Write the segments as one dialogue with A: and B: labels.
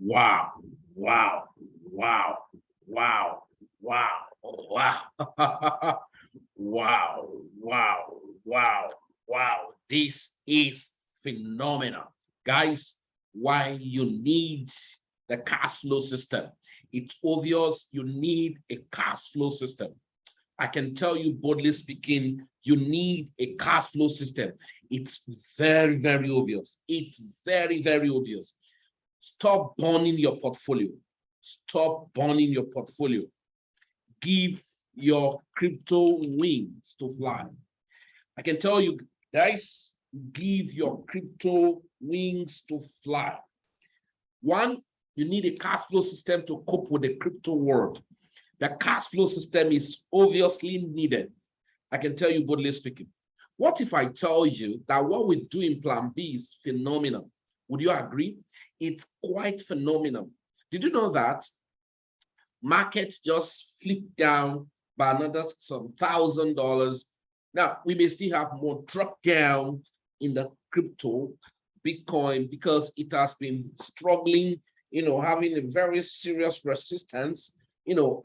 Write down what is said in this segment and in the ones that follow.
A: Wow, wow, wow, wow, wow, wow, wow, wow, wow, wow. This is phenomenal. Guys, why you need the cash flow system. It's obvious you need a cash flow system. I can tell you boldly speaking, you need a cash flow system. It's very, very obvious. It's very, very obvious. Stop burning your portfolio. Stop burning your portfolio. Give your crypto wings to fly. I can tell you guys, give your crypto wings to fly. One, you need a cash flow system to cope with the crypto world. The cash flow system is obviously needed. I can tell you boldly speaking. What if I tell you that what we do in Plan B is phenomenal? Would you agree? It's quite phenomenal. Did you know that markets just flipped down by another some $1,000? Now, we may still have more drop down in the crypto Bitcoin because it has been struggling, having a very serious resistance,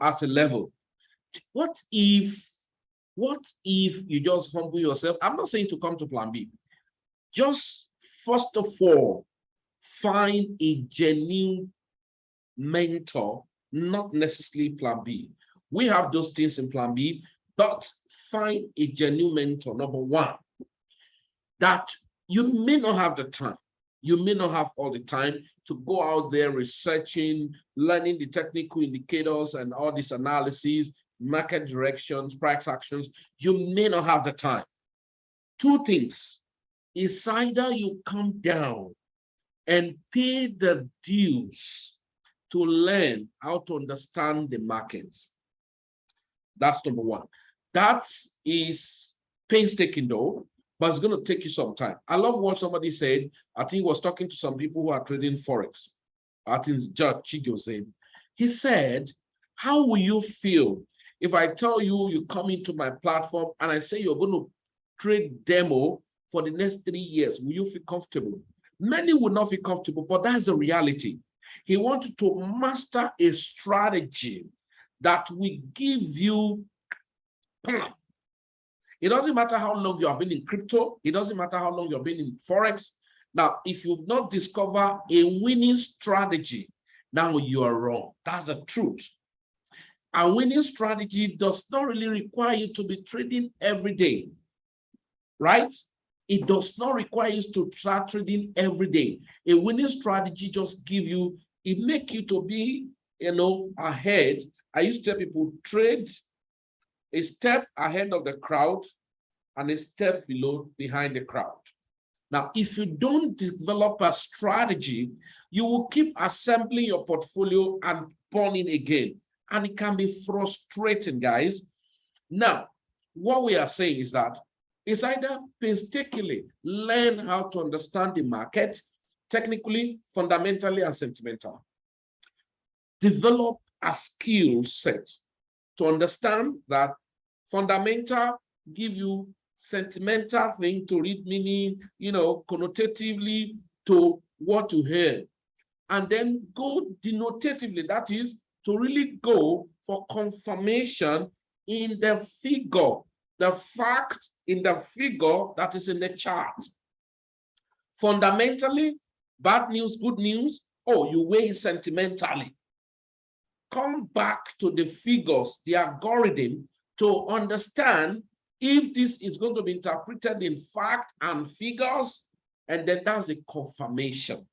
A: at a level. What if you just humble yourself? I'm not saying to come to Plan B. Just first of all, find a genuine mentor, not necessarily Plan B. We have those things in Plan B, but find a genuine mentor, number one, that you may not have the time. You may not have all the time to go out there researching, learning the technical indicators and all this analysis, market directions, price actions. You may not have the time. Two things. It's either you come down and pay the dues to learn how to understand the markets. That's number one. That is painstaking though, but it's going to take you some time. I love what somebody said. I think he was talking to some people who are trading Forex. I think Judge Chigo said. He said, how will you feel if I tell you, you come into my platform and I say you're going to trade demo for the next 3 years? Will you feel comfortable? Many would not feel comfortable, but that's the reality. He wanted to master a strategy that will give you. It doesn't matter how long you have been in crypto. It doesn't matter how long you've been in Forex. Now, if you've not discovered a winning strategy, now you are wrong. That's the truth. A winning strategy does not really require you to be trading every day, right? It does not require you to start trading every day. A winning strategy just give you, it make you to be, ahead. I used to tell people, trade a step ahead of the crowd and a step behind the crowd. Now, if you don't develop a strategy, you will keep assembling your portfolio and burning again. And it can be frustrating, guys. Now, what we are saying is that it's either painstakingly learn how to understand the market, technically, fundamentally, and sentimental. Develop a skill set to understand that fundamental give you sentimental thing to read meaning, connotatively to what to hear. And then go denotatively, that is to really go for confirmation in the figure, the fact in the figure that is in the chart. Fundamentally, bad news, good news, you weigh sentimentally. Come back to the figures, the algorithm, to understand if this is going to be interpreted in fact and figures, and then that's the confirmation.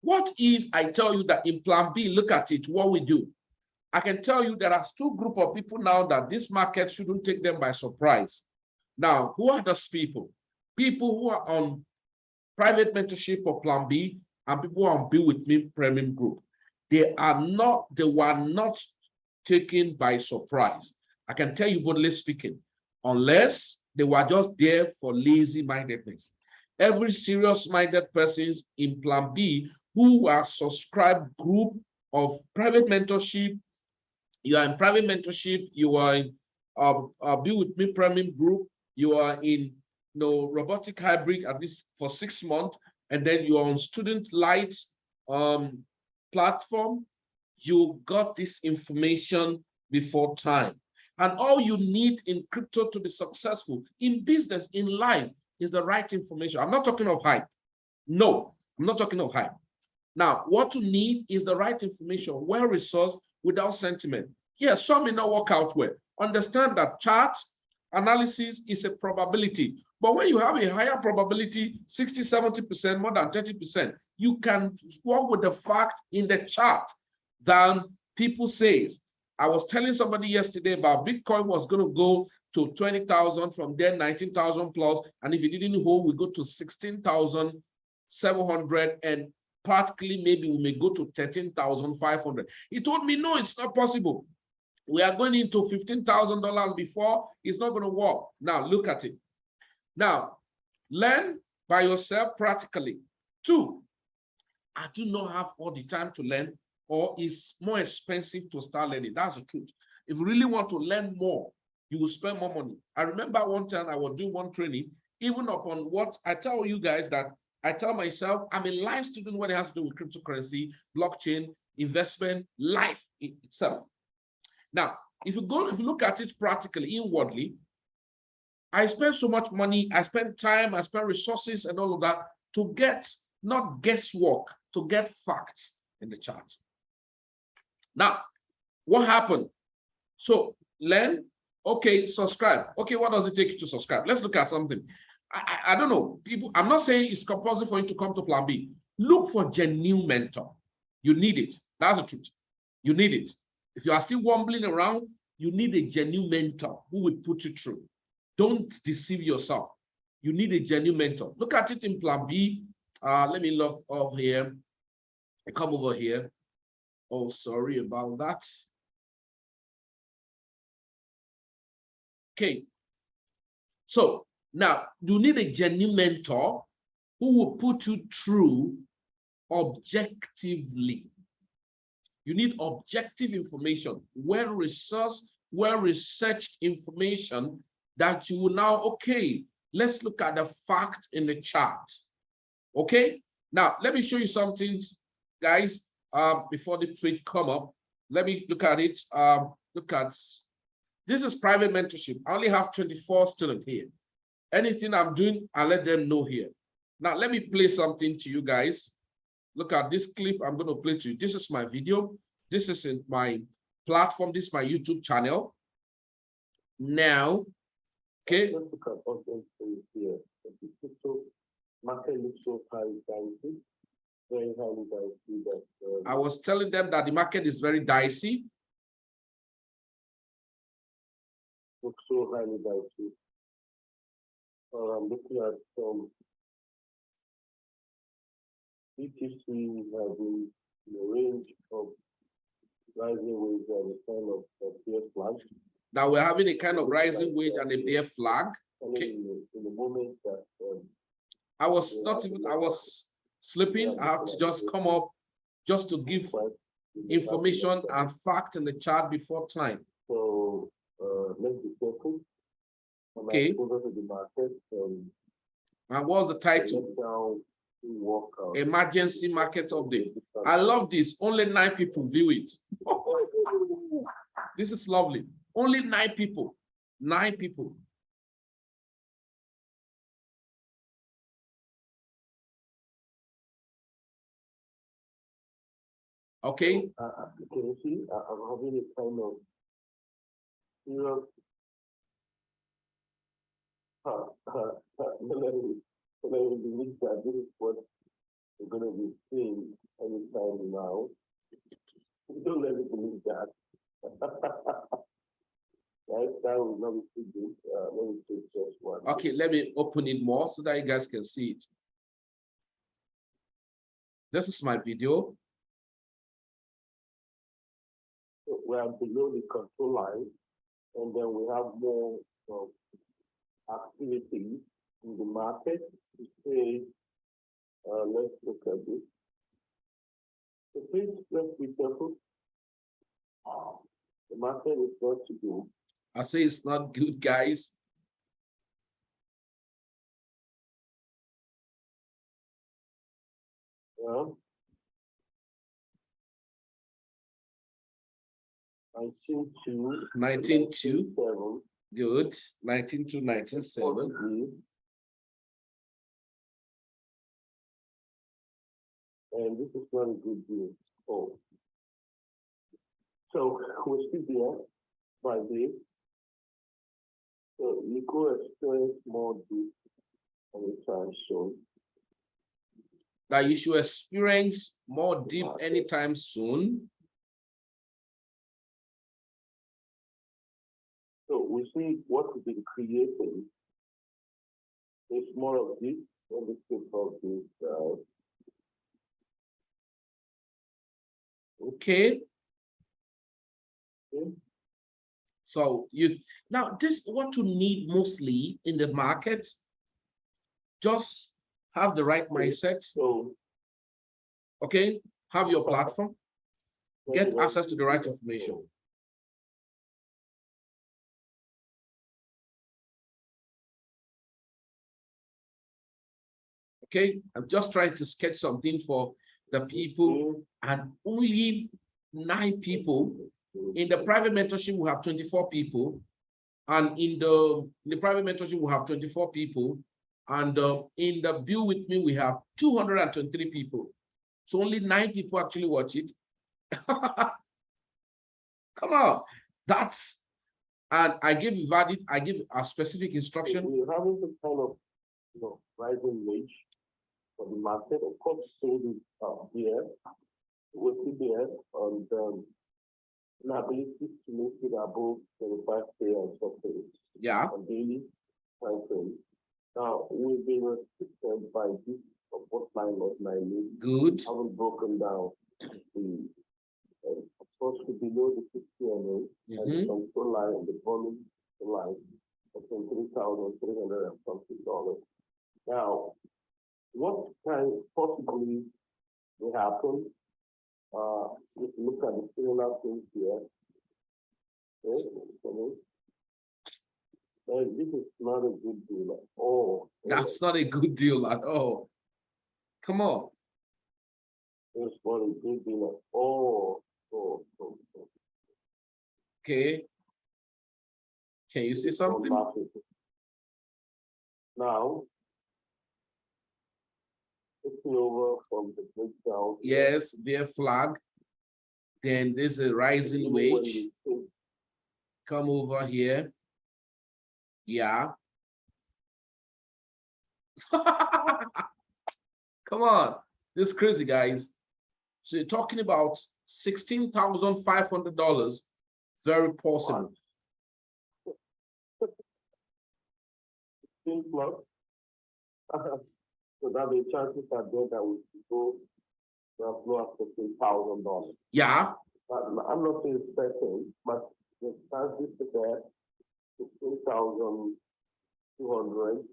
A: What if I tell you that in Plan B, look at it, what we do? I can tell you there are two groups of people now that this market shouldn't take them by surprise. Now, who are those people? People who are on private mentorship or Plan B and people who are on Be With Me Premium Group. They were not taken by surprise. I can tell you boldly speaking, unless they were just there for lazy-mindedness. Every serious-minded person in Plan B who are subscribed group of private mentorship, you are in private mentorship, you are in Be With Me Premium Group, you are in robotic hybrid at least for 6 months, and then you are on student light platform, you got this information before time. And all you need in crypto to be successful in business, in life, is the right information. I'm not talking of hype. No, I'm not talking of hype. Now, what you need is the right information, well-resourced, without sentiment. Yes, some may not work out well. Understand that chart analysis is a probability. But when you have a higher probability, 60, 70%, more than 30%, you can work with the fact in the chart than people say. I was telling somebody yesterday about Bitcoin was going to go to 20,000, from there 19,000 plus, and if it didn't hold, we go to 16,700, and practically maybe we may go to 13,500. He told me, no, it's not possible. We are going into $15,000 before. It's not going to work. Now, look at it. Now, learn by yourself practically. 2, I do not have all the time to learn, or it's more expensive to start learning. That's the truth. If you really want to learn more, you will spend more money. I remember one time I was doing one training, even upon what I tell you guys, that I tell myself, I'm a life student when it has to do with cryptocurrency, blockchain, investment, life itself. Now, if you look at it practically, inwardly, I spend so much money, I spend time, I spend resources and all of that to get, not guesswork, to get facts in the chart. Now, what happened? So learn, okay, subscribe. Okay, what does it take you to subscribe? Let's look at something. I don't know, people, I'm not saying it's compulsory for you to come to Plan B. Look for genuine mentor. You need it. That's the truth. You need it. If you are still wobbling around, you need a genuine mentor who will put you through. Don't deceive yourself. You need a genuine mentor. Look at it in Plan B. Let me look over here. I come over here. Oh, sorry about that. Okay. So now you need a genuine mentor who will put you through objectively. You need objective information, well-resourced, well-researched information that you will now, okay, let's look at the fact in the chart. Okay, now let me show you something, guys, before the page come up. Let me look at it. Look at, this is private mentorship. I only have 24 students here. Anything I'm doing, I let them know here. Now, let me play something to you guys. Look at this clip I'm going to play to you. This is my video. This is in my platform. This is my YouTube channel. Now, okay.
B: Let's look at something here. The market looks so high, dicey, very highly dicey. That
A: I was telling them that the market is very dicey.
B: Looks so highly dicey. I'm looking at some BTC having the range of rising waves and a kind of bear flag.
A: Now we're having a kind of rising wage and a bear flag. Okay.
B: In the moment that
A: I was sleeping. I have to just come up just to give information and fact in the chart before time.
B: So let's be careful.
A: Okay.
B: Over to the market,
A: and what's the title? Emergency market update. I love this. Only 9 people view it. This is lovely. Only 9 people. 9 people. Okay.
B: Can you see? I'm having a kind of serious. Believe that this is what we're going to be seeing anytime now. Don't let me believe that. Right, that will not be too good. Let me take just one.
A: Okay, let me open it more so that you guys can see it. This is my video.
B: So we are below the control line, and then we have more activity in the market. To say, let's look at this. So please, let's be careful. The market is not to do.
A: I say it's not good, guys.
B: Yeah. 19.2.
A: 19.2.
B: 7.
A: Good. 19 to 19.7.
B: And this is not a good deal. Oh. So we're still there by this. So you could experience more deep anytime soon.
A: That you should experience more deep anytime soon.
B: So we see what we've been creating. There's more of this. Let me skip of this.
A: Okay.
B: Okay.
A: So now this what you need mostly in the market. Just have the right mindset.
B: So
A: okay, have your platform, get access to the right information. Okay, I'm just trying to sketch something for the people, and only 9 people. In the private mentorship, we have 24 people, and in the private mentorship, we have 24 people, and in the Build with me, we have 223 people. So only 9 people actually watch it. Come on, that's, and I give valid, I give a specific instruction.
B: We're having some kind of rising wage for the market. Of course, so is here with CBS and an ability to make it above 25K or something.
A: Yeah.
B: On daily time frame. Now we've been restricted by this support line of 9.
A: Good.
B: Haven't broken down the of course below the 60 MA and the control line and the volume line of $23,300 and something dollars. Now, what can possibly happen? If you look at the similar things here, okay, this is not a good deal at all.
A: That's not a good deal at all. Come on.
B: It's not a good deal at all.
A: Okay. Can you see something?
B: Now, looking over from the breakdown.
A: Yes, bear flag. Then there's a rising wage. Come over here. Yeah. Come on. This is crazy, guys. So you're talking about $16,500. Very possible.
B: So that the chances are there that we go to $15,000.
A: Yeah.
B: I'm not saying it's certain, but the chances are there 15,200.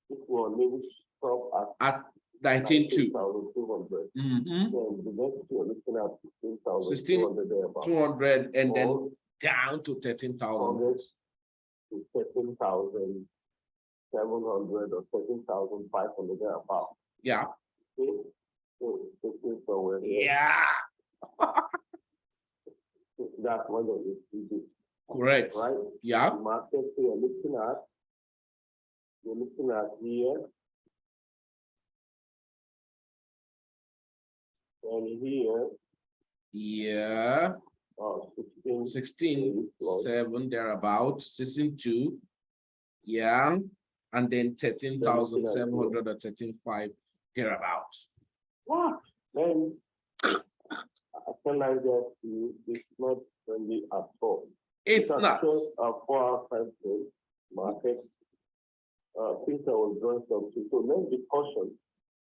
B: If we maybe stop
A: at 19,200.
B: Then the next year looking at 16,200
A: 200 and then down to 13,000.
B: To 13,700 or 13,500 thereabout.
A: Yeah.
B: Okay. So
A: yeah.
B: That's one of the easy.
A: Correct.
B: Right?
A: Yeah.
B: The market you're looking at here. And here.
A: Yeah. 16, 7, thereabout, 16.2. Yeah. And then 13,700 or 13,500 thereabout.
B: What? Then I feel like that it's not friendly at all.
A: It's not.
B: Just a 4-hour time frame market. Things I was doing something. So let's be cautious.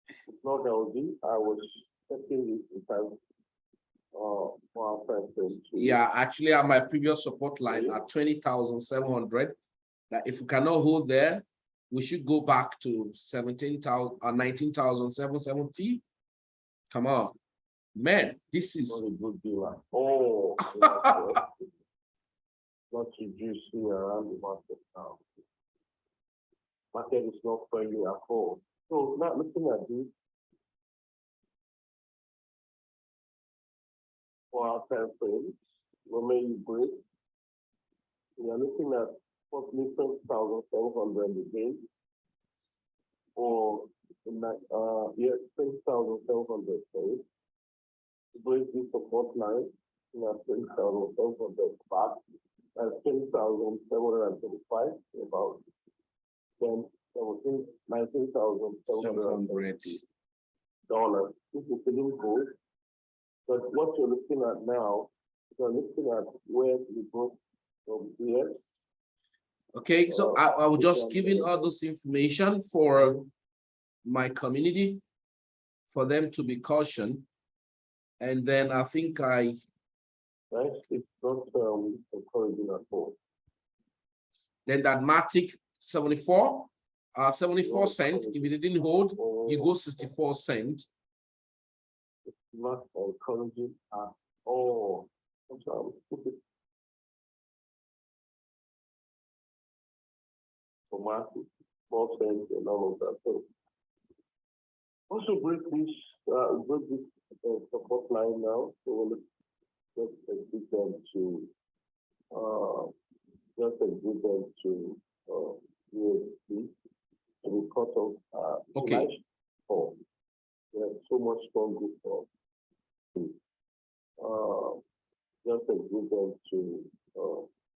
B: It's not LD. I was checking this in time.
A: Yeah, actually, at my previous support line at 20,700. That if we cannot hold there, we should go back to 17,000 or 19,770. Come on, man, this is
B: not a good deal. Not reducing around the market now. Market is not friendly at all. So now looking at this. For our time frame, when you break, we are looking at possibly 20,700 again, or yeah, 20,700. Sorry, break this support line, we have 20,700 back, and 20,735, about 10, 17, $19,700. This is still good, but what you're looking at now, you're looking at where we go from here.
A: Okay, so I will just give in all this information for my community, for them to be cautioned. And then I think
B: right, it's not encouraging at all.
A: Then that Matic 74 cents. If it didn't hold, you go 64 cents.
B: It's not encouraging at all. Matic, 4 cents, and all of that. So also break this support line now. So we'll just exit them to USD to be cut off
A: okay.
B: There's so much stronger for just exit them to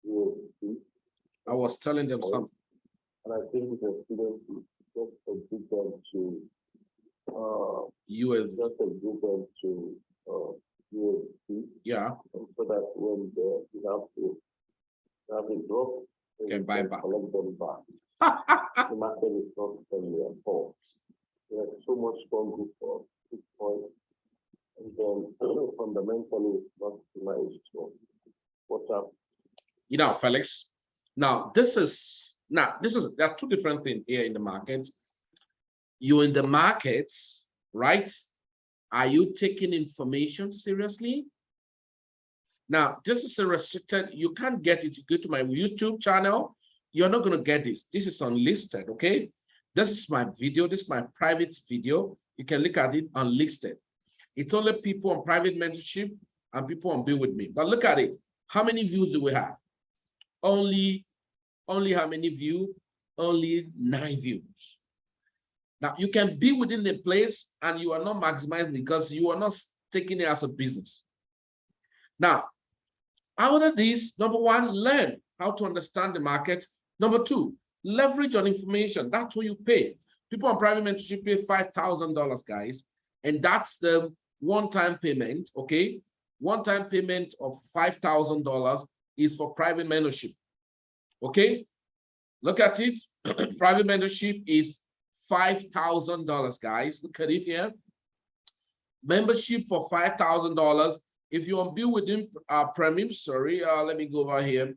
B: USD.
A: I was telling them something.
B: And I think the students just exit them to
A: USD.
B: Just exit them to USD.
A: Yeah.
B: And so that when you have a drop,
A: you can buy back.
B: Collect them back. The market is not friendly at all. There's so much stronger for Bitcoin, and then fundamentally it's not nice. So what's up?
A: You know, Felix. Now there are two different things here in the market. You're in the markets, right? Are you taking information seriously? Now, this is a restricted, you can't get it. You go to my YouTube channel, you're not going to get this. This is unlisted, okay? This is my video. This is my private video. You can look at it unlisted. It's only people on private mentorship and people on Be With Me. But look at it. How many views do we have? Only how many views? Only 9 views. Now, you can be within a place and you are not maximized because you are not taking it as a business. Now, out of this, number one, learn how to understand the market. Number two, leverage on information. That's what you pay. People on private mentorship pay $5,000, guys. And that's the one-time payment, okay? One-time payment of $5,000 is for private mentorship, okay? Look at it. Private mentorship is $5,000, guys. Look at it here. Membership for $5,000. If you on Be With Me Premium, let me go over here.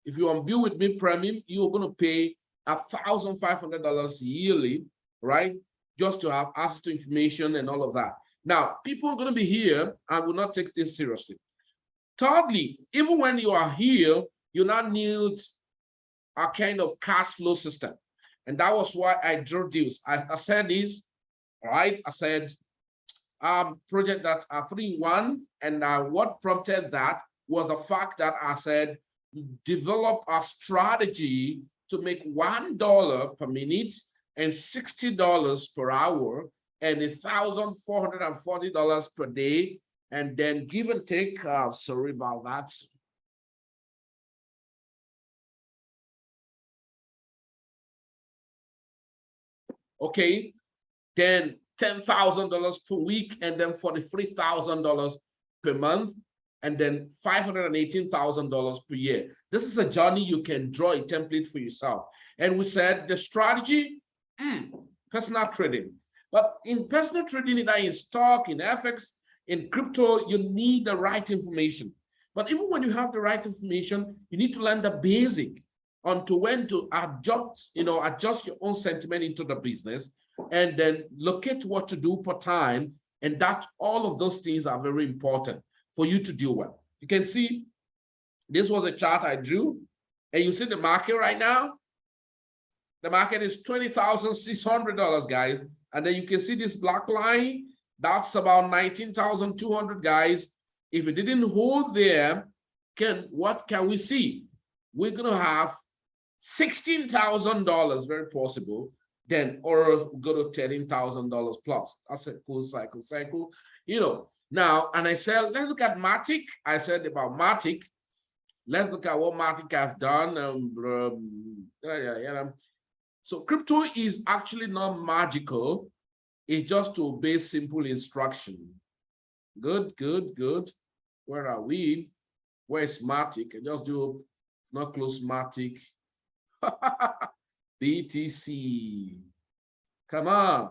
A: If you on Be With Me Premium, you're going to pay $1,500 yearly, right? Just to have access to information and all of that. Now, people are going to be here and will not take this seriously. Thirdly, even when you are here, you now need a kind of cash flow system. And that was why I drew this. I said this, right? I said, project that are 3-in-1, and what prompted that was the fact that I said, develop a strategy to make $1 per minute and $60 per hour and $1,440 per day, and then give and take, sorry about that. Okay, then $10,000 per week, and then $43,000 per month, and then $518,000 per year. This is a journey you can draw a template for yourself. And we said the strategy, personal trading. But in personal trading, either in stock, in FX, in crypto, you need the right information. But even when you have the right information, you need to learn the basic onto when to adjust, adjust your own sentiment into the business, and then locate what to do per time. And that all of those things are very important for you to do well. You can see this was a chart I drew, and you see the market right now. The market is $20,600, guys. And then you can see this black line, that's about 19,200, guys. If it didn't hold there, what can we see? We're going to have $16,000, very possible, then or go to $13,000 plus. That's a cool cycle, you know. Now, and I said, let's look at Matic. I said about Matic. Let's look at what Matic has done. So crypto is actually not magical. It's just to obey simple instruction. Good. Where are we? Where's Matic? I just do not close Matic. BTC. Come on.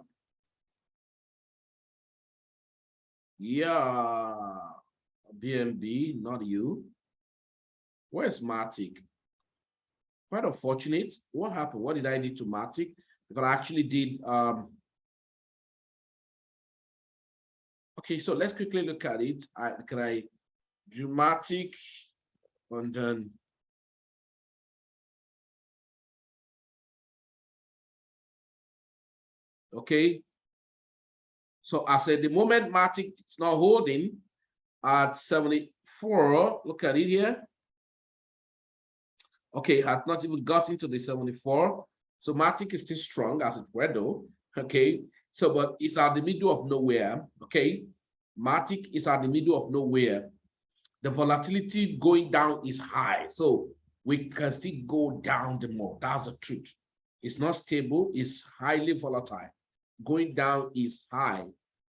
A: Yeah. BNB, not you. Where's Matic? Quite unfortunate. What happened? What did I do to Matic? Because I actually did. Okay, so let's quickly look at it. Can I do Matic and then? Okay. So I said the moment Matic is not holding at 74, look at it here. Okay, had not even got into the 74. So Matic is still strong as it were though. Okay, so but it's at the middle of nowhere. Okay, Matic is at the middle of nowhere. The volatility going down is high. So we can still go down the more. That's the truth. It's not stable, it's highly volatile. Going down is high,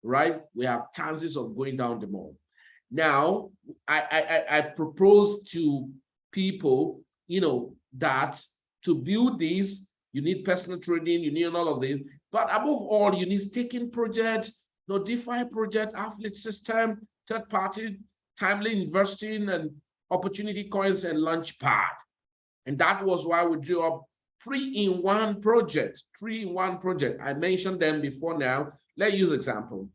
A: right? We have chances of going down the more. Now, I propose to people, you know, that to build this, you need personal trading, you need all of this, but above all, you need staking projects, you know, DeFi project, affiliate system, third party, timely investing, and opportunity coins and launchpad. And that was why we drew up 3-in-1 project, 3-in-1 project. I mentioned them before now. Let's use example.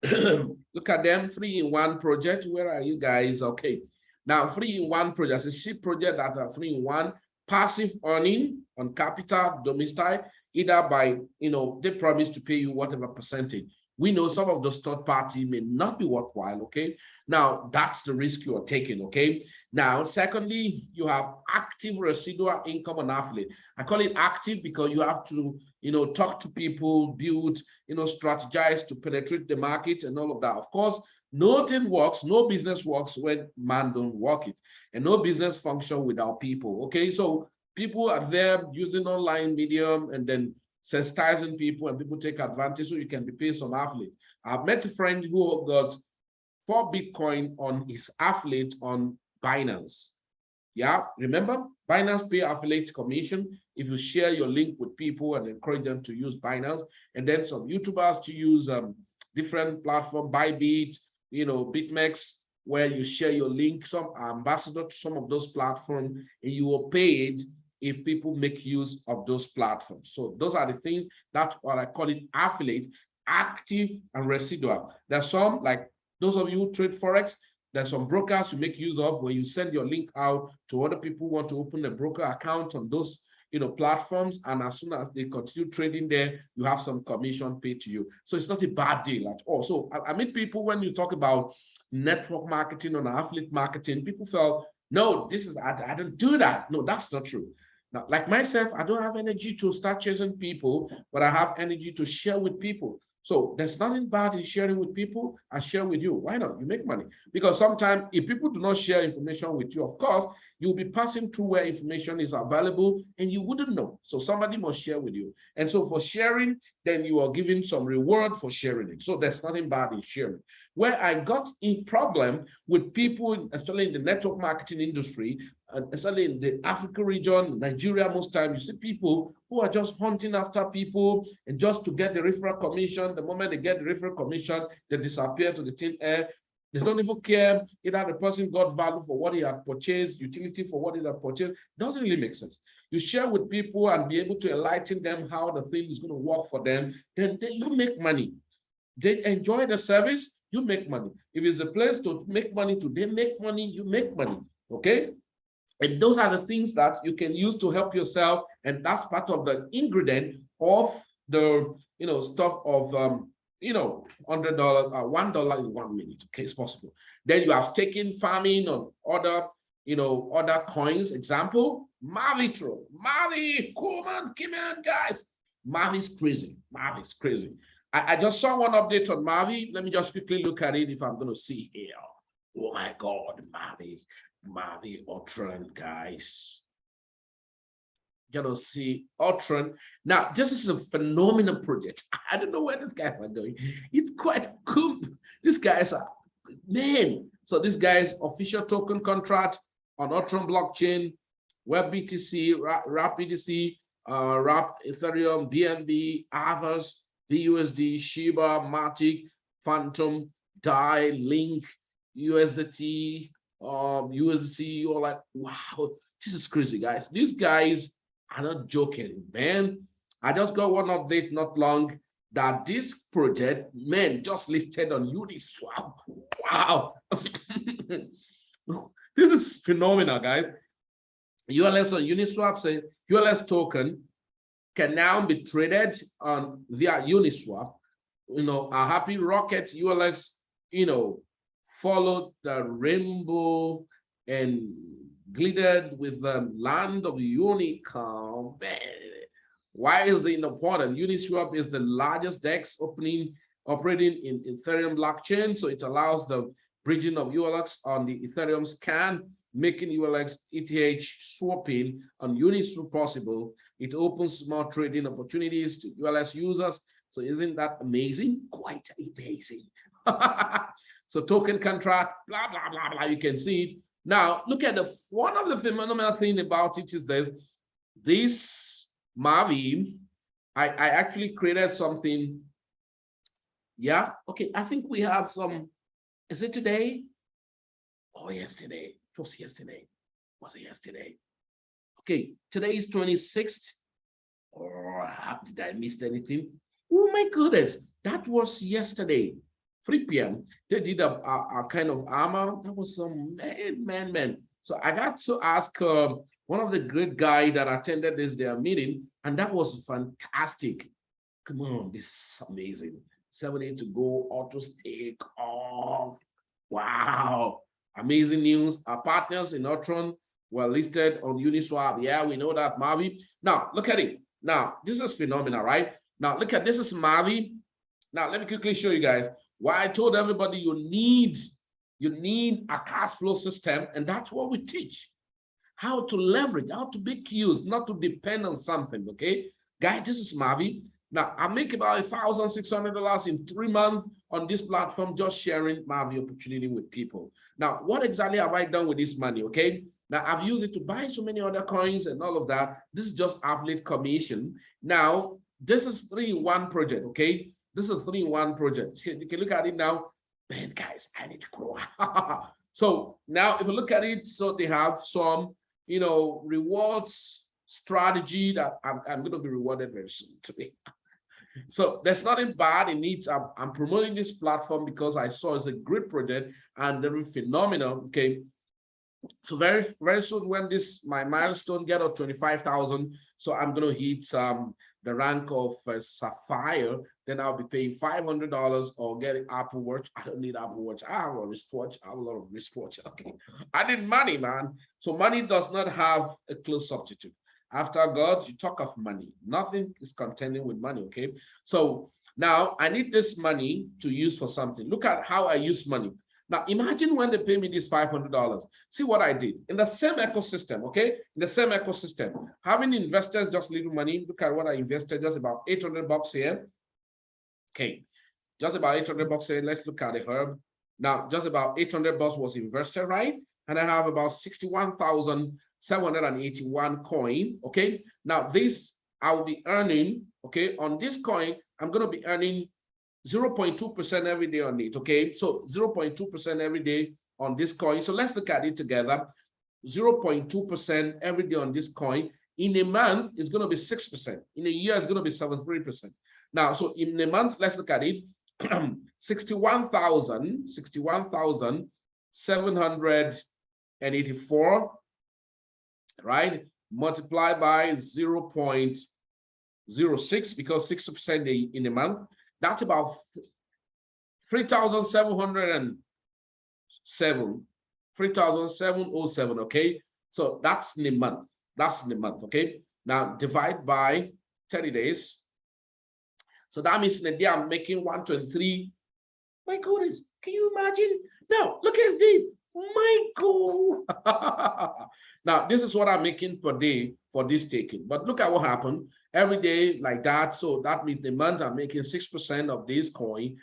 A: Look at them, 3-in-1 project. Where are you guys? Okay. Now, 3-in-1 project, a C project that are 3-in-1, passive earning on capital domicile, either by, you know, they promise to pay you whatever percentage. We know some of those third party may not be worthwhile, okay? Now, that's the risk you are taking, okay? Now, secondly, you have active residual income on affiliate. I call it active because you have to, you know, talk to people, build, you know, strategize to penetrate the market and all of that. Of course, nothing works, no business works when man don't work it, and no business function without people, okay? So people are there using online medium and then sensitizing people, and people take advantage, so you can be paying some affiliate. I've met a friend who got 4 Bitcoin on his affiliate on Binance. Yeah, remember, Binance pay affiliate commission if you share your link with people and encourage them to use Binance, and then some YouTubers to use different platform, Bybit, you know, BitMEX, where you share your link, some ambassador to some of those platforms, and you are paid if people make use of those platforms. So those are the things, that's what I call it, affiliate, active and residual. There's some, like those of you who trade Forex, there's some brokers you make use of where you send your link out to other people who want to open a broker account on those, you know, platforms, and as soon as they continue trading there, you have some commission paid to you. So it's not a bad deal at all. So I meet people, when you talk about network marketing or affiliate marketing, people feel, no, this is, I don't do that. No, that's not true. Now, like myself, I don't have energy to start chasing people, but I have energy to share with people. So there's nothing bad in sharing with people. I share with you. Why not? You make money. Because sometimes if people do not share information with you, of course, you'll be passing through where information is available and you wouldn't know. So somebody must share with you. And so for sharing, then you are giving some reward for sharing it. So there's nothing bad in sharing. Where I got in problem with people, especially in the network marketing industry, especially in the Africa region, Nigeria, most times you see people who are just hunting after people and just to get the referral commission. The moment they get the referral commission, they disappear to the thin air. They don't even care either the person got value for what he had purchased, utility for what he had purchased. Doesn't really make sense. You share with people and be able to enlighten them how the thing is going to work for them, then you make money. They enjoy the service, you make money. If it's a place to make money, they make money, you make money, okay? And those are the things that you can use to help yourself, and that's part of the ingredient of the, you know, stuff of $100, $1 in 1 minute. Okay, it's possible. Then you have staking, farming on other, other coins. Example, Mavitro. Mavi, come on, guys. Mavi's crazy. Mavi's crazy. I just saw one update on Mavi. Let me just quickly look at it if I'm going to see here. Oh my God, Mavi Ultron, guys. See Ultron. Now, this is a phenomenal project. I don't know where these guys are going. It's quite cool. These guys are, man. So this guy's official token contract on Ultron blockchain, Web BTC, Wrap BTC, Wrap Ethereum, BNB, Aavas, BUSD, Shiba, Matic, Phantom, DAI, Link, USDT, USDC. You're like, wow, this is crazy, guys. These guys are not joking, man. I just got one update not long that this project, man, just listed on Uniswap. Wow. This is phenomenal, guys. ULS on Uniswap, say ULS token can now be traded on via Uniswap. A happy rocket ULX, followed the rainbow and glittered with the land of unicorn. Why is it important? Uniswap is the largest DEX operating in Ethereum blockchain, so it allows the bridging of ULX on the Ethereum scan, making ULX ETH swapping on Uniswap possible. It opens more trading opportunities to ULS users. So isn't that amazing? Quite amazing. So token contract, blah, blah, blah, blah. You can see it. Now, look at one of the phenomenal thing about it is this Mavi, I actually created something. Yeah, okay, I think we have some, is it today? Oh, yesterday. It was yesterday. Was it yesterday? Okay, today is 26th. Oh, did I miss anything? Oh my goodness, that was yesterday. 3 p.m. They did a kind of armor. That was some man. So I got to ask one of the great guys that attended their meeting, and that was fantastic. Come on, this is amazing. 7 to go, auto stake off. Wow, amazing news. Our partners in Ultron were listed on Uniswap. Yeah, we know that, Mavi. Now, look at it. Now, this is phenomenal, right? Now, look at this is Mavi. Now, let me quickly show you guys why I told everybody you need a cash flow system, and that's what we teach. How to leverage, how to make use, not to depend on something, okay? Guys, this is Mavi. Now, I make about $1,600 in 3 months on this platform, just sharing Mavi opportunity with people. Now, what exactly have I done with this money, okay? Now, I've used it to buy so many other coins and all of that. This is just affiliate commission. Now, this is 3-in-1 project, okay? This is a 3-in-1 project. You can look at it now. Man, guys, I need to grow. So now, if you look at it, so they have some, rewards strategy that I'm going to be rewarded very soon today. So there's nothing bad in it. I'm promoting this platform because I saw it's a great project and very phenomenal. Okay. So very, very soon when my milestone get up 25,000, so I'm going to hit the rank of Sapphire, then I'll be paying $500 or getting Apple Watch. I don't need Apple Watch. I have a wristwatch. I have a lot of wristwatch. Okay. I need money, man. So money does not have a close substitute. After God, you talk of money. Nothing is contending with money, okay? So now I need this money to use for something. Look at how I use money. Now imagine when they pay me this $500. See what I did. In the same ecosystem, okay? In the same ecosystem, having investors just little money, look at what I invested, just about $800 here. Okay, just about $800 here. Let's look at the herb. Now, just about $800 was invested, right? And I have about 61,781 coin, okay? Now this, I will be earning, okay, on this coin, I'm gonna be earning 0.2% every day on it, okay? So 0.2% every day on this coin. So let's look at it together. 0.2% every day on this coin. In a month, it's gonna be 6%. In a year, it's gonna be 73%. Now, so in a month, let's look at it. 61,784, right? Multiplied by 0.06 because 6% in a month. That's about 3,707, 3,707. Okay, so that's in a month. That's in the month. Okay, now divide by 30 days. So that means in a day I'm making 123. My goodness, can you imagine? Now look at this. My God. Now this is what I'm making per day for this taking. But look at what happened every day like that. So that means the month I'm making 6% of this coin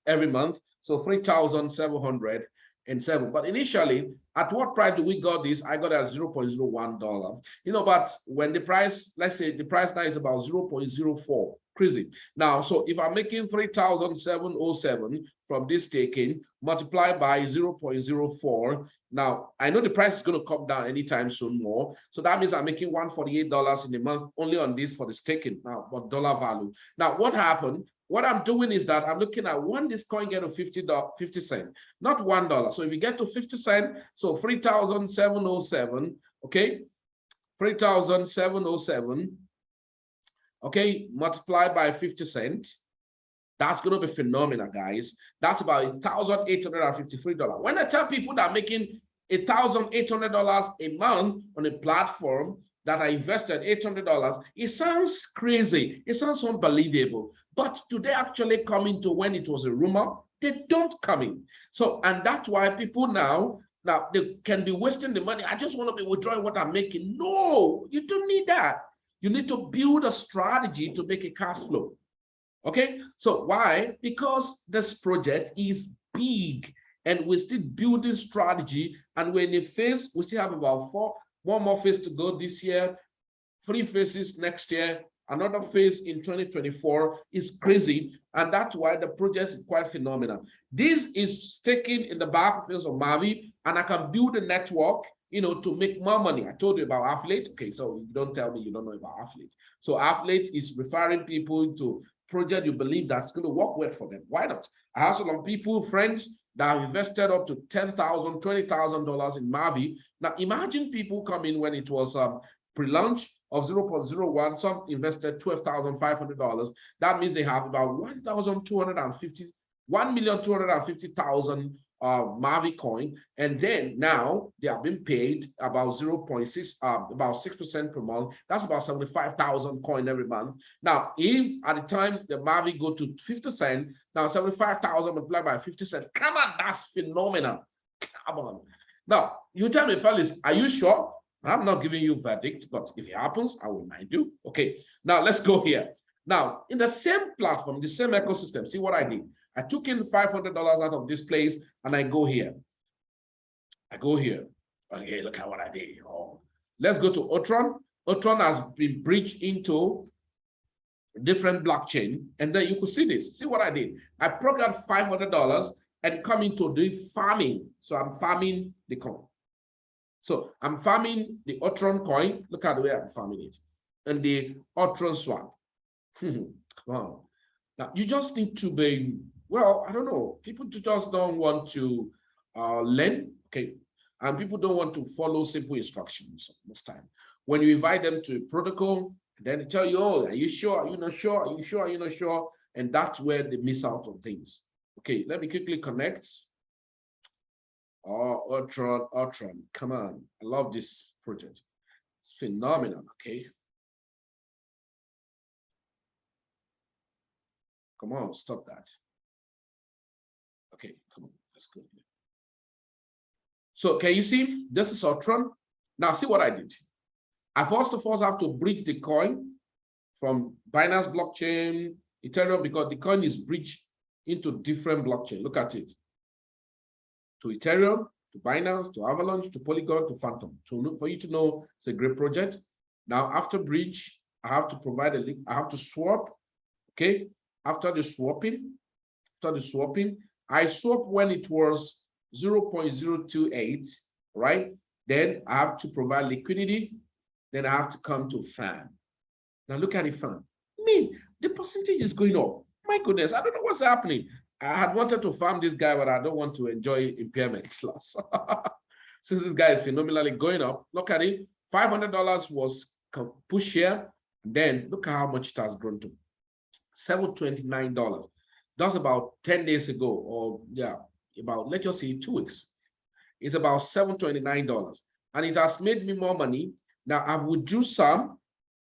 A: every month. So 3,707. But initially, at what price do we got this? I got it at $0.01. You know, but when the price, let's say the price now is about 0.04. Crazy. Now, so if I'm making 3,707 from this taking, multiplied by 0.04. Now, I know the price is going to come down anytime soon more. So that means I'm making $148 in a month only on this for the staking now, but dollar value. Now, what happened? What I'm doing is that I'm looking at when this coin get to 50 cents, not $1. So if you get to 50 cents, so 3,707, okay, 3,707, okay, multiplied by 50 cents. That's going to be phenomenal, guys. That's about $1,853. When I tell people that I'm making $1,800 a month on a platform that I invested $800, it sounds crazy. It sounds unbelievable. But do they actually come into when it was a rumor? They don't come in. So, and that's why people now they can be wasting the money. I just want to be withdrawing what I'm making. No, you don't need that. You need to build a strategy to make a cash flow. Okay, so why? Because this project is big and we're still building strategy, and we're in a phase, we still have about one more phase to go this year, 3 phases next year, another phase in 2024. Is crazy, and that's why the project is quite phenomenal. This is staking in the back phase of Mavi, and I can build a network, you know, to make more money. I told you about affiliate. Okay, so you don't tell me you don't know about affiliate. So affiliate is referring people to project you believe that's going to work well for them. Why not? I have some people, friends that have invested up to $10,000, $20,000 in Mavi. Now imagine people come in when it was pre-launch of 0.01. Some invested $12,500. That means they have about 1,250,000 Mavi coin, and then now they have been paid about 0.6, about 6% per month. That's about 75,000 coin every month. Now, if at the time the Mavi go to 50 cents, now 75,000 multiplied by 50 cents, come on, that's phenomenal. Come on. Now, you tell me, fellas, are you sure? I'm not giving you a verdict, but if it happens, I will remind you. Okay, now let's go here. Now, in the same platform, the same ecosystem, see what I did. I took in $500 out of this place and I go here. I go here. Okay, look at what I did. Oh, let's go to Otron. Otron has been bridged into different blockchain. And then you could see this. See what I did. I broke out $500 and come into the farming. So I'm farming the coin. So I'm farming the Otron coin. Look at the way I'm farming it. And the Otron swap. Wow. Now you just need to be, well, I don't know. People just don't want to learn, okay? And people don't want to follow simple instructions most time. When you invite them to a protocol, then they tell you, oh, are you sure? Are you not sure? Are you sure? Are you not sure? And that's where they miss out on things. Okay, let me quickly connect. Oh, Otron, come on. I love this project. It's phenomenal, okay? Come on, stop that. Okay, come on, let's go. So can you see, this is Otron. Now see what I did. I first of all have to bridge the coin from Binance blockchain, Ethereum, because the coin is bridged into different blockchain. Look at it. To Ethereum, to Binance, to Avalanche, to Polygon, to Phantom. So for you to know it's a great project. Now after bridge, I have to provide a link. I have to swap. Okay. After the swapping, I swap when it was 0.028, right? Then I have to provide liquidity. Then I have to come to farm. Now look at the farm. I mean, the percentage is going up. My goodness, I don't know what's happening. I had wanted to farm this guy, but I don't want to enjoy impairment loss. Since this guy is phenomenally going up, look at it. $500 was pushed here. Then look at how much it has grown to. $729. That's about 10 days ago, or yeah, about, let's just say 2 weeks. It's about $729. And it has made me more money. Now I've withdrew some,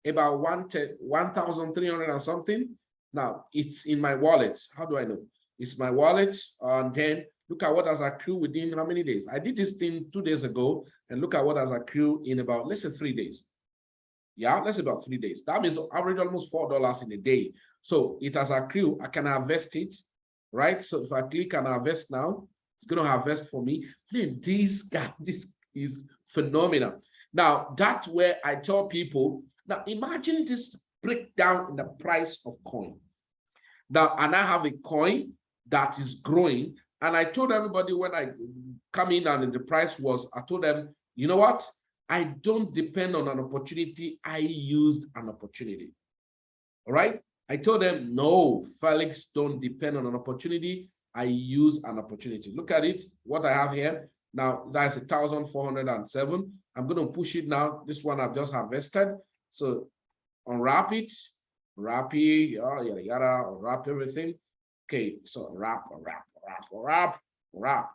A: about 1,300 and something. Now it's in my wallet. How do I know? It's my wallet. And then look at what has accrued within how many days? I did this thing 2 days ago, and look at what has accrued in about, let's say 3 days. Yeah, let's say about 3 days. That means average almost $4 in a day. So it has accrued. I can harvest it, right? So if I click on harvest now, it's going to harvest for me. Man, this guy, this is phenomenal. Now, that's where I tell people, now imagine this breakdown in the price of coin. Now, and I have a coin that is growing. And I told everybody when I come in and the price was, I told them, you know what? I don't depend on an opportunity. I used an opportunity. All right. I told them, no, Felix, don't depend on an opportunity. I use an opportunity. Look at it. What I have here. Now, that's 1,407. I'm going to push it now. This one I've just harvested. So unwrap it, wrap it, yada, yada, unwrap everything. Okay. So wrap.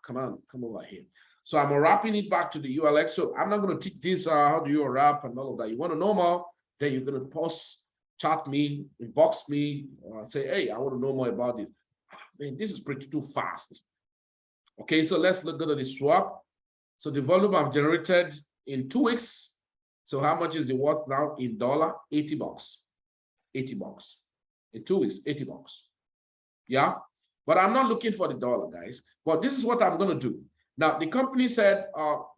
A: Come on, come over here. So I'm unwrapping it back to the ULX. So I'm not going to teach this, how do you unwrap and all of that. You want to know more, then you're going to post, chat me, inbox me, say, hey, I want to know more about this. Man, this is pretty too fast. Okay, so let's go to the swap. So the volume I've generated in 2 weeks. So how much is the worth now in dollar? $80. $80. In 2 weeks, $80. Yeah, but I'm not looking for the dollar, guys. But this is what I'm going to do. Now, the company said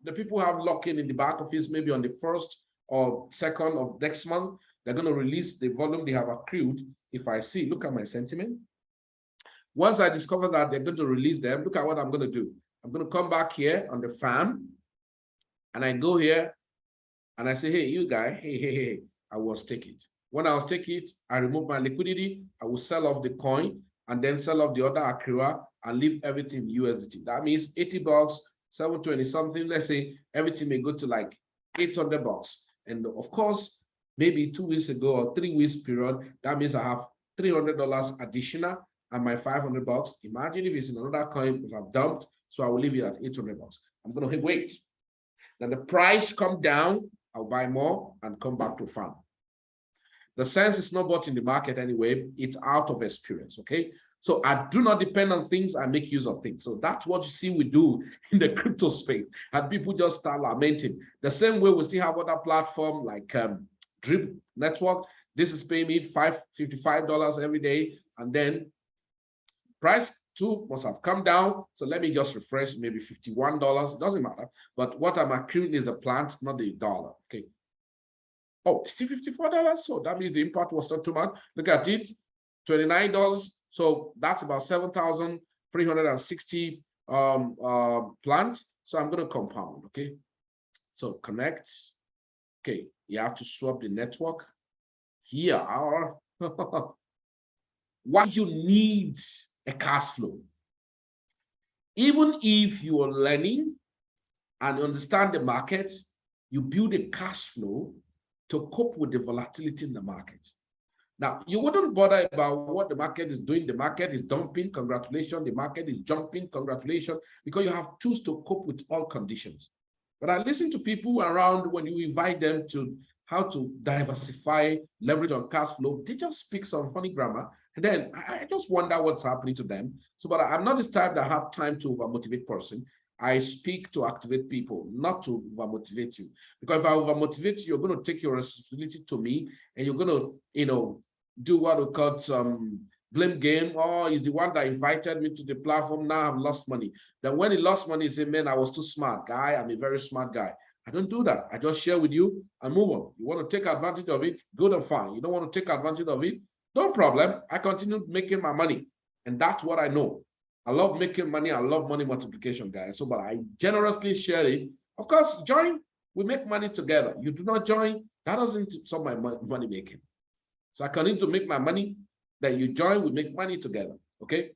A: the people have lock-in in the back office, maybe on the 1st or 2nd of next month, they're going to release the volume they have accrued. If I see, look at my sentiment. Once I discover that they're going to release them, look at what I'm going to do. I'm going to come back here on the farm, and I go here, and I say, hey, you guy, hey, I will take it. When I will take it, I remove my liquidity. I will sell off the coin, and then sell off the other accruer and leave everything USDT. That means $80, 720 something. Let's say everything may go to like $800. And of course, maybe 2 weeks ago or 3 weeks period, that means I have $300 additional and my $500. Imagine if it's in another coin that I've dumped. So I will leave it at $800. I'm going to wait. Then the price come down, I'll buy more and come back to farm. The sense is not bought in the market anyway. It's out of experience, okay? So I do not depend on things. I make use of things. So that's what you see we do in the crypto space. And people just start lamenting. The same way we still have other platforms like Drip Network. This is paying me $55 every day. And then price too must have come down. So let me just refresh, maybe $51. It doesn't matter. But what I'm accruing is the plant, not the dollar, okay? Oh, still $54. So that means the impact was not too much. Look at it, $29. So that's about 7,360 plants. So I'm going to compound. Okay. So connect. Okay. You have to swap the network here. Why you need a cash flow? Even if you are learning and understand the market, you build a cash flow to cope with the volatility in the market. Now, you wouldn't bother about what the market is doing. The market is dumping, congratulations. The market is jumping, congratulations, because you have tools to cope with all conditions. But I listen to people around when you invite them to how to diversify, leverage on cash flow. They just speak some funny grammar. And then I just wonder what's happening to them. So, but I'm not this type that have time to overmotivate person. I speak to activate people, not to overmotivate you. Because if I overmotivate you, you're going to take your responsibility to me, and you're going to, do what we call blame game. Oh, he's the one that invited me to the platform. Now I've lost money. Then when he lost money, he said, man, I was too smart. Guy, I'm a very smart guy. I don't do that. I just share with you and move on. You want to take advantage of it? Good and fine. You don't want to take advantage of it? No problem. I continue making my money. And that's what I know. I love making money. I love money multiplication, guys. So, but I generously share it. Of course, join. We make money together. You do not join. That doesn't solve my money making. So I continue to make my money. Then you join. We make money together. Okay.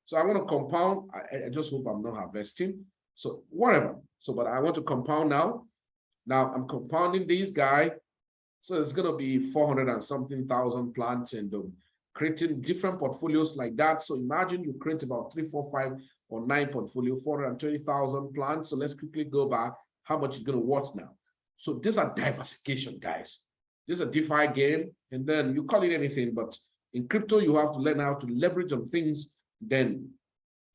A: So I want to compound. I just hope I'm not harvesting. So whatever. So, but I want to compound now. Now I'm compounding this guy. So it's going to be 400 and something thousand plants. And creating different portfolios like that. So imagine you create about 3, 4, 5, or 9 portfolio, 420,000 plans. So let's quickly go back. How much is going to worth now? So these are diversification, guys. This is a DeFi game, and then you call it anything, but in crypto, you have to learn how to leverage on things. Then,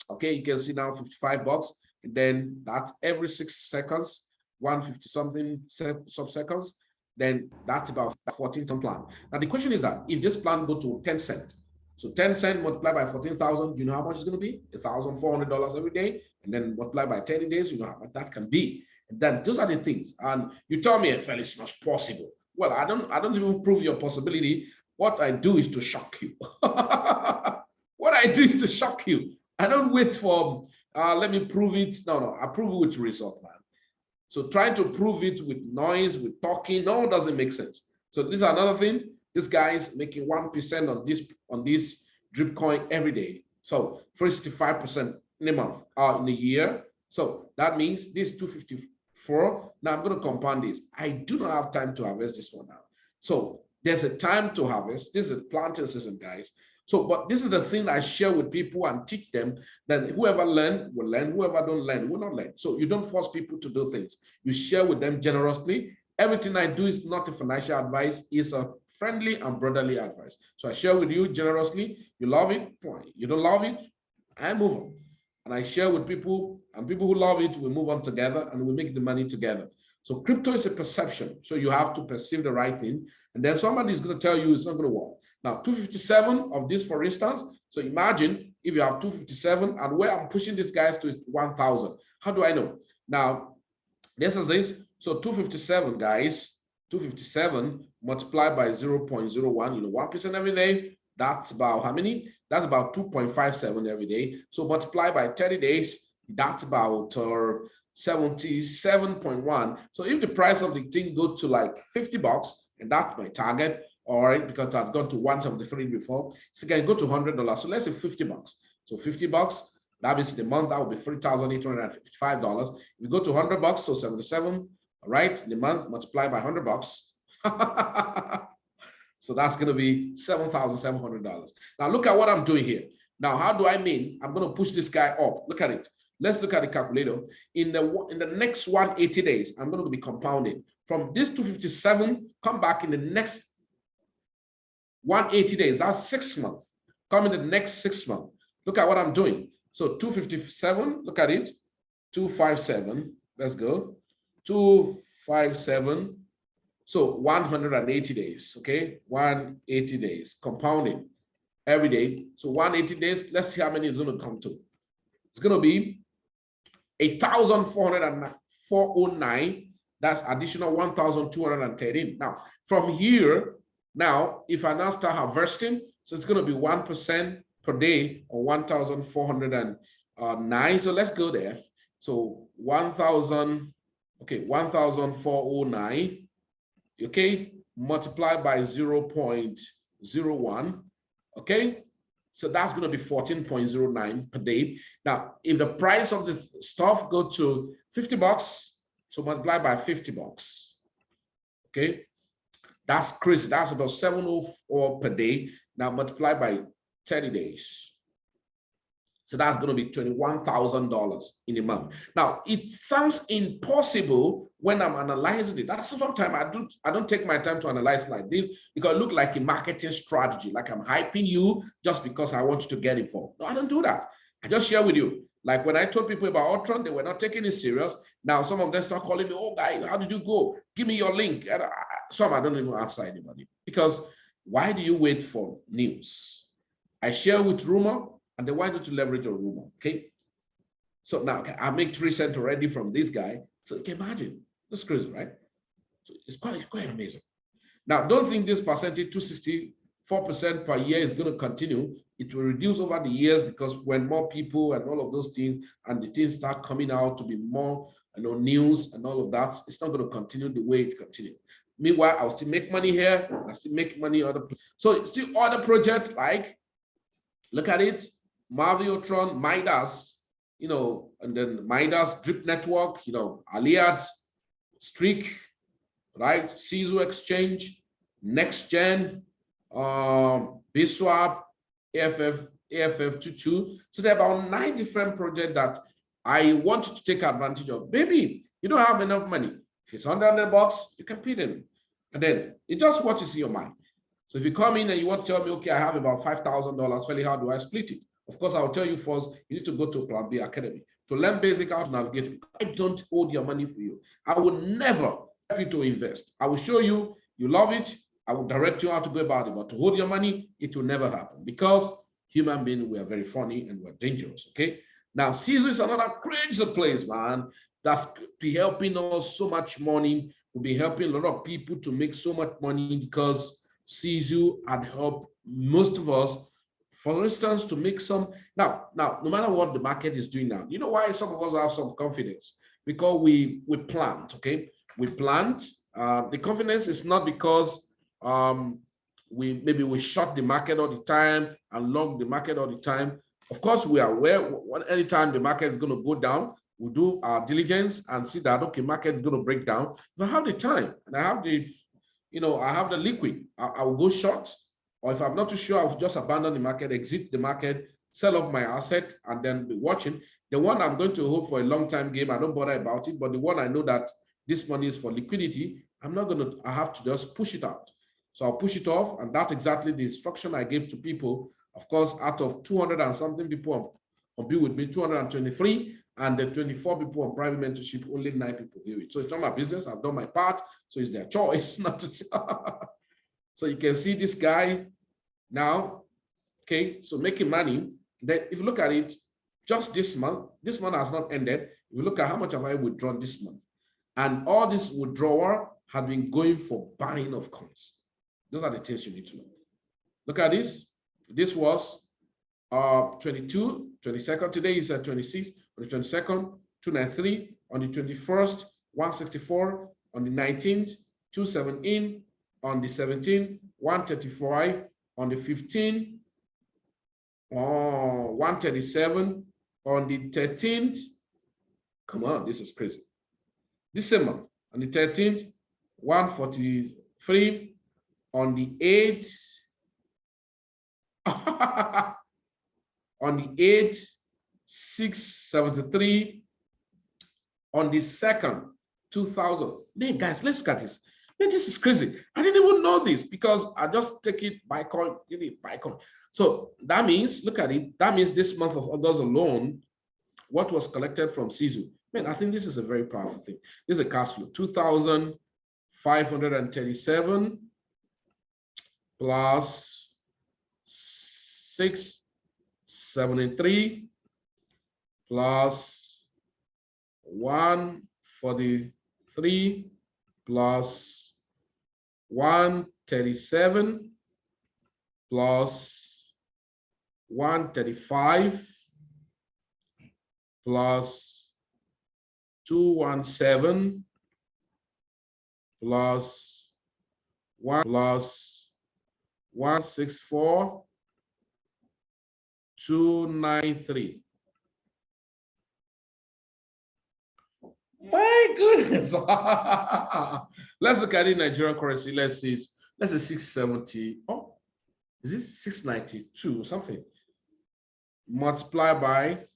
A: okay, you can see now $55, and then that's every 6 seconds, 150 something sub-seconds, then that's about 14,000 plan. Now, the question is that if this plan go to 10 cents, so 10 cents multiplied by 14,000, you know how much it's going to be? $1,400 every day, and then multiplied by 30 days, you know how much that can be. And then those are the things. And you tell me, well, it's not possible. Well, I don't even prove your possibility. What I do is to shock you. What I do is to shock you. I don't wait for, let me prove it. No, I prove it with result, man. So trying to prove it with noise, with talking, no, it doesn't make sense. So this is another thing. This guy is making 1% on this drip coin every day. So 65% in a month, in a year. So that means this 254. Now I'm going to compound this. I do not have time to harvest this one now. So there's a time to harvest. This is planting season, guys. So, but this is the thing I share with people and teach them that whoever learn will learn, whoever don't learn will not learn. So you don't force people to do things. You share with them generously. Everything I do is not a financial advice, it's a friendly and brotherly advice. So I share with you generously. You love it, fine. You don't love it, I move on. And I share with people, and people who love it, we move on together and we make the money together. So crypto is a perception. So you have to perceive the right thing. And then somebody is going to tell you it's not going to work. Now, 257 of this, for instance. So imagine if you have 257 and where I'm pushing these guys to is 1,000. How do I know? Now, this is this. So 257, guys, 257 multiplied by 0.01, 1% every day. That's about how many? That's about 2.57 every day. So multiply by 30 days, that's about 77.1. So if the price of the thing go to like $50, and that's my target, all right, because I've gone to 173 before, so you can go to $100. So let's say $50. So $50, that means in the month, that would be $3,855. If you go to $100, so 77, all right, in the month, multiply by $100. So that's going to be $7,700. Now look at what I'm doing here. Now, how do I mean? I'm going to push this guy up. Look at it. Let's look at the calculator. In the next 180 days, I'm going to be compounding. From this 257, come back in the next 180 days. That's 6 months. Come in the next 6 months. Look at what I'm doing. So 257, look at it. 257, let's go. 257. So 180 days, okay? 180 days, compounding every day. So 180 days, let's see how many it's going to come to. It's going to be 1,409. That's additional 1,213. Now, from here, now, if I now start harvesting, so it's going to be 1% per day on 1,409. So let's go there. So 1,000, okay, 1,409. Okay, multiplied by 0.01, okay, so that's going to be 14.09 per day. Now, if the price of the stuff go to $50, so multiply by $50, okay, that's crazy. That's about 704 per day. Now multiply by 30 days. So that's going to be $21,000 in a month. Now, it sounds impossible when I'm analyzing it. That's sometimes I don't take my time to analyze like this because it looks like a marketing strategy, like I'm hyping you just because I want you to get involved. No, I don't do that. I just share with you. Like when I told people about Ultron, they were not taking it serious. Now, some of them start calling me, oh, guy, how did you go? Give me your link. And some I don't even answer anybody because why do you wait for news? I share with rumor. And they want you to leverage your rumor, okay? So now I make 3 cents already from this guy. So you can imagine, that's crazy, right? So it's quite amazing. Now, don't think this percentage, 264% per year, is going to continue. It will reduce over the years because when more people and all of those things and the things start coming out to be more, news and all of that, it's not going to continue the way it continues. Meanwhile, I'll still make money here. I still make money other. So still other projects like, look at it. Marviotron, Midas, and then Midas Drip Network, Aliad, Streak, right? CISO Exchange, Next Gen, BSwap, AFF22. So there are about 9 different projects that I want you to take advantage of. Maybe you don't have enough money. If it's $100, you can pay them. And then it just what is in your mind. So if you come in and you want to tell me, okay, I have about $5,000, Feli, how do I split it? Of course, I'll tell you first, you need to go to Plan B Academy to learn basic how to navigate. I don't hold your money for you. I will never help you to invest. I will show you, you love it. I will direct you how to go about it. But to hold your money, it will never happen because human beings, we are very funny and we're dangerous, okay? Now, Caesar is another crazy place, man. That's be helping us so much money. We'll be helping a lot of people to make so much money because Caesar had helped most of us, for instance, to make some. Now, no matter what the market is doing now, you know why some of us have some confidence? Because we plant, okay? We plant. The confidence is not because we short the market all the time and long the market all the time. Of course, we are aware anytime the market is going to go down, we do our diligence and see that, okay, market is going to break down. If I have the time and I have the, I have the liquid, I will go short. Or if I'm not too sure, I'll just abandon the market, exit the market, sell off my asset, and then be watching. The one I'm going to hold for a long time game, I don't bother about it. But the one I know that this money is for liquidity, I have to just push it out. So I'll push it off. And that's exactly the instruction I gave to people. Of course, out of 200 and something people on Be With Me, 223, and the 24 people on private mentorship, only 9 people view it. So it's not my business. I've done my part. So it's their choice not to. So you can see this guy now, okay, so making money. Then if you look at it, just this month has not ended. If you look at how much have I withdrawn this month, and all this withdrawal have been going for buying of coins. Those are the things you need to know. Look at this. This was 22, 22nd. Today is 26. On the 22nd, 293. On the 21st, 164. On the 19th, 217. On the 17th, 135. On the 15th, 137. On the 13th, come on, this is crazy. This same month, on the 13th, 143. On the 8th, on the 8th, 673. On the 2nd, 2000. Man, guys, let's look at this. Man, this is crazy. I didn't even know this because I just take it by coin, give it by coin. So that means, look at it. That means this month of August alone, what was collected from Sisu. Man, I think this is a very powerful thing. This is a cash flow, 2,537 plus 673 plus 143 plus 137 plus 135 plus 217 plus 1 plus 164 293. My goodness. Let's look at the Nigerian currency. Let's see 670. Oh, is it 692 or something? Multiply by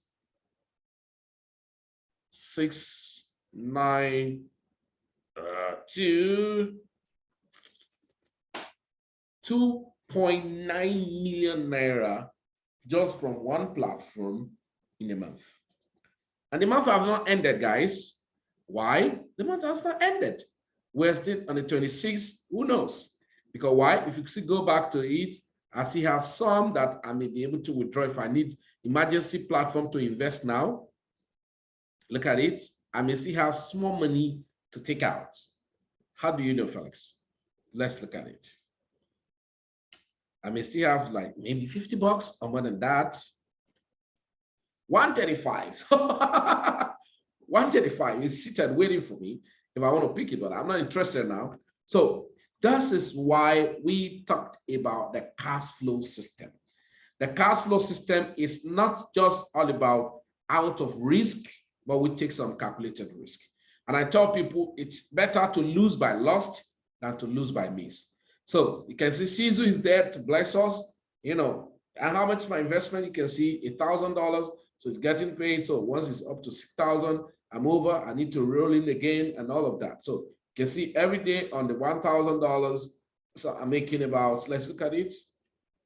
A: 692. 2.9 million naira just from one platform in a month. And the month has not ended, guys. Why? The month has not ended. We're still on the 26th. Who knows? Because why? If you still go back to it, I still have some that I may be able to withdraw if I need emergency platform to invest now. Look at it. I may still have small money to take out. How do you know, Felix? Let's look at it. I may still have like maybe 50 bucks or more than that. 135. 135 is seated waiting for me if I want to pick it, but I'm not interested now. So this is why we talked about the cash flow system. The cash flow system is not just all about out of risk, but we take some calculated risk. And I tell people it's better to lose by lost than to lose by miss. So you can see Caesar is there to bless us. you know, and how much my investment, you can see $1,000. So it's getting paid. So once it's up to 6,000, I'm over, I need to roll in again and all of that. So you can see every day on the $1,000. So I'm making about, let's look at it.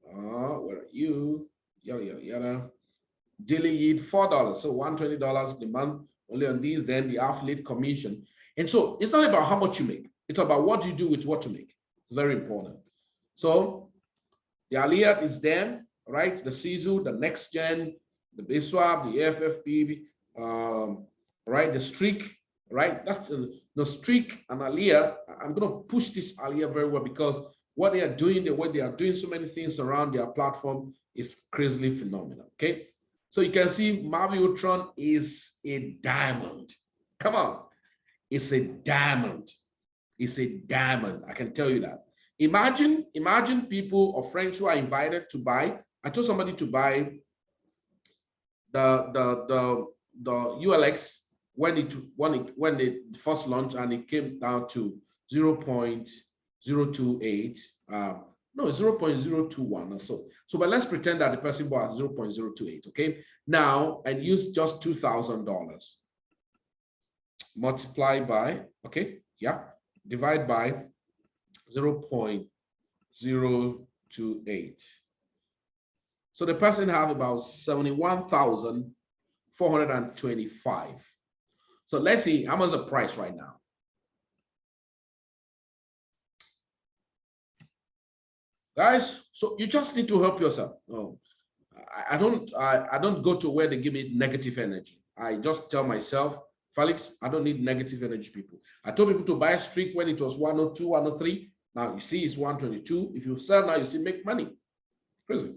A: Where are you? Yada. Daily yield $4. So $120 a month only on these, then the affiliate commission. And so it's not about how much you make, it's about what you do with what you make. It's very important. So the Aliyah is there, right? The CISU, the next gen, the BSWAP, the AFFP, right? The streak, right? That's the streak and Aliyah. I'm going to push this Aliyah very well because what they are doing, the way they are doing so many things around their platform is crazily phenomenal. Okay. So you can see Mavi Utron is a diamond. Come on. It's a diamond. It's a diamond. I can tell you that. Imagine people or friends who are invited to buy. I told somebody to buy the ULX when they first launched, and it came down to 0.028. No, 0.021 or so. So, but let's pretend that the person bought 0.028. Okay. Now, and use just $2,000. Multiply by, okay, yeah, divide by 0.028. So the person have about 71,425. So let's see how much the price right now. Guys, so you just need to help yourself. Oh, I don't go to where they give me negative energy. I just tell myself, Felix, I don't need negative energy people. I told people to buy a streak when it was 102, 103. Now you see it's 122. If you sell now, you see make money. Crazy.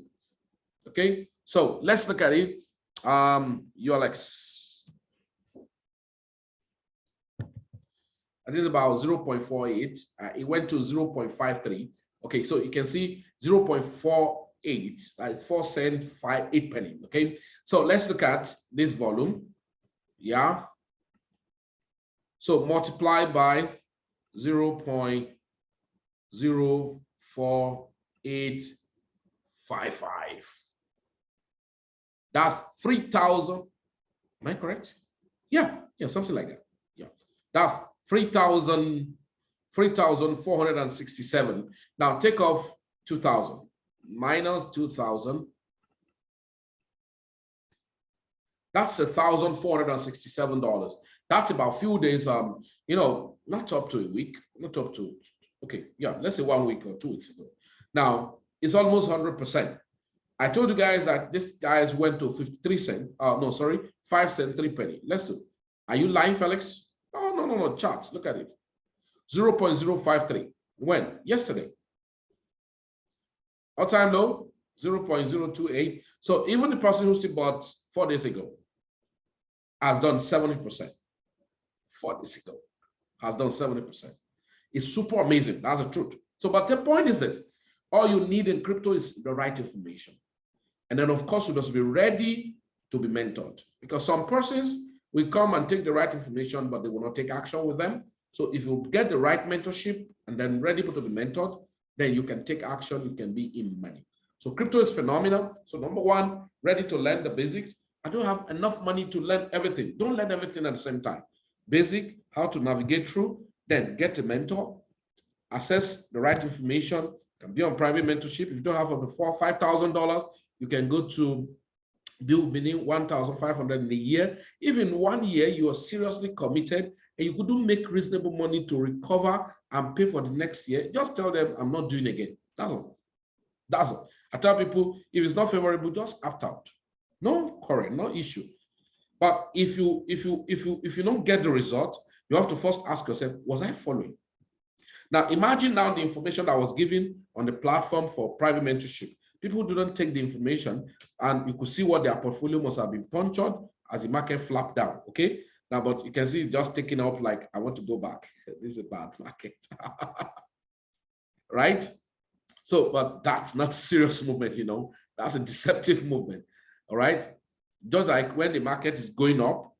A: Okay, so let's look at it. ULX. I think about 0.48. It went to 0.53. Okay, so you can see 0.48. It's 4 cents, 8 penny. Okay, so let's look at this volume. Yeah. So multiply by 0.04855. That's 3,000. Am I correct? Yeah, something like that. Yeah, that's 3,467. Now take off 2,000 minus 2,000. That's $1,467. That's about few days. Not up to a week, not up to, okay, yeah, let's say 1 week or 2 weeks ago. Now it's almost 100%. I told you guys that this guys went to 53 cents. No, sorry, 5 cents, 3 penny. Let's see. Are you lying, Felix? Oh, no, charts. Look at it. 0.053. When? Yesterday. All time low, 0.028. So even the person who still bought 4 days ago has done 70%. 4 days ago has done 70%. It's super amazing. That's the truth. So, but the point is this: all you need in crypto is the right information. And then, of course, you must be ready to be mentored, because some persons will come and take the right information, but they will not take action with them. So if you get the right mentorship and then ready to be mentored, then you can take action, you can be in money. So crypto is phenomenal. So number one, ready to learn the basics. I don't have enough money to learn everything. Don't learn everything at the same time. Basic, how to navigate through, then get a mentor, assess the right information, can be on private mentorship. If you don't have up to $4,000 or $5,000, you can go to build meaning 1,500 in a year. If in 1 year you are seriously committed and you couldn't make reasonable money to recover and pay for the next year, just tell them, I'm not doing again. That's all. That's all. I tell people, if it's not favorable, just opt out. No quarrel, no issue. But if you don't get the result, you have to first ask yourself, was I following? Now imagine now the information that was given on the platform for private mentorship. People didn't take the information, and you could see what their portfolio must have been punctured as the market flapped down. Okay. Now, but you can see it's just taking up like, I want to go back. This is a bad market. Right? So, but that's not serious movement, that's a deceptive movement. All right. Just like when the market is going up,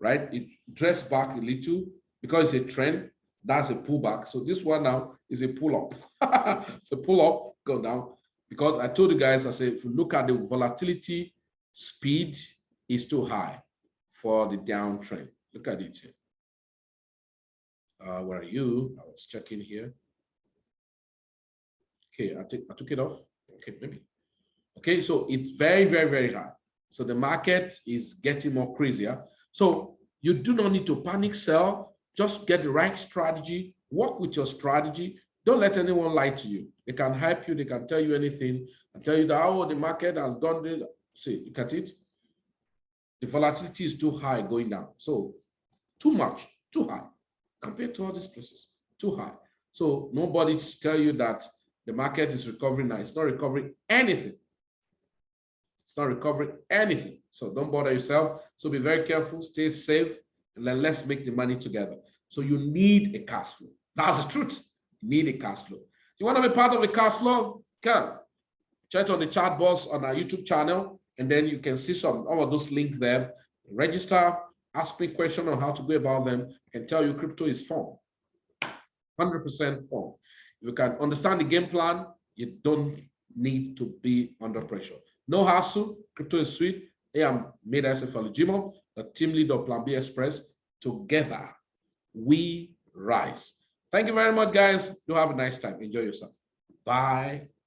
A: right? It dressed back a little because it's a trend. That's a pullback. So this one now is a pull up. It's a pull up, go down. Because I told you guys, I said, if you look at the volatility speed is too high for the downtrend. Look at it here. Where are you? I was checking here. Okay, I took it off. Okay, maybe. Okay, so it's very, very, very high. So the market is getting more crazier. So you do not need to panic sell. Just get the right strategy. Work with your strategy. Don't let anyone lie to you. They can help you. They can tell you anything and tell you that, oh, the market has gone. See, look at it. The volatility is too high going down. So too much, too high compared to all these places. Too high. So nobody to tell you that the market is recovering now. It's not recovering anything. It's not recovering anything. So don't bother yourself. So be very careful, stay safe, and then let's make the money together. So you need a cash flow. That's the truth. You need a cash flow. You want to be part of the cash flow? Come. Check on the chat box on our YouTube channel, and then you can see all of those links there. Register, ask me a question on how to go about them. I can tell you crypto is fun. 100% fun. If you can understand the game plan, you don't need to be under pressure. No hassle, crypto is sweet. I am made SFL Jimo, the team lead of Plan B Express. Together, we rise. Thank you very much, guys. Do have a nice time. Enjoy yourself. Bye.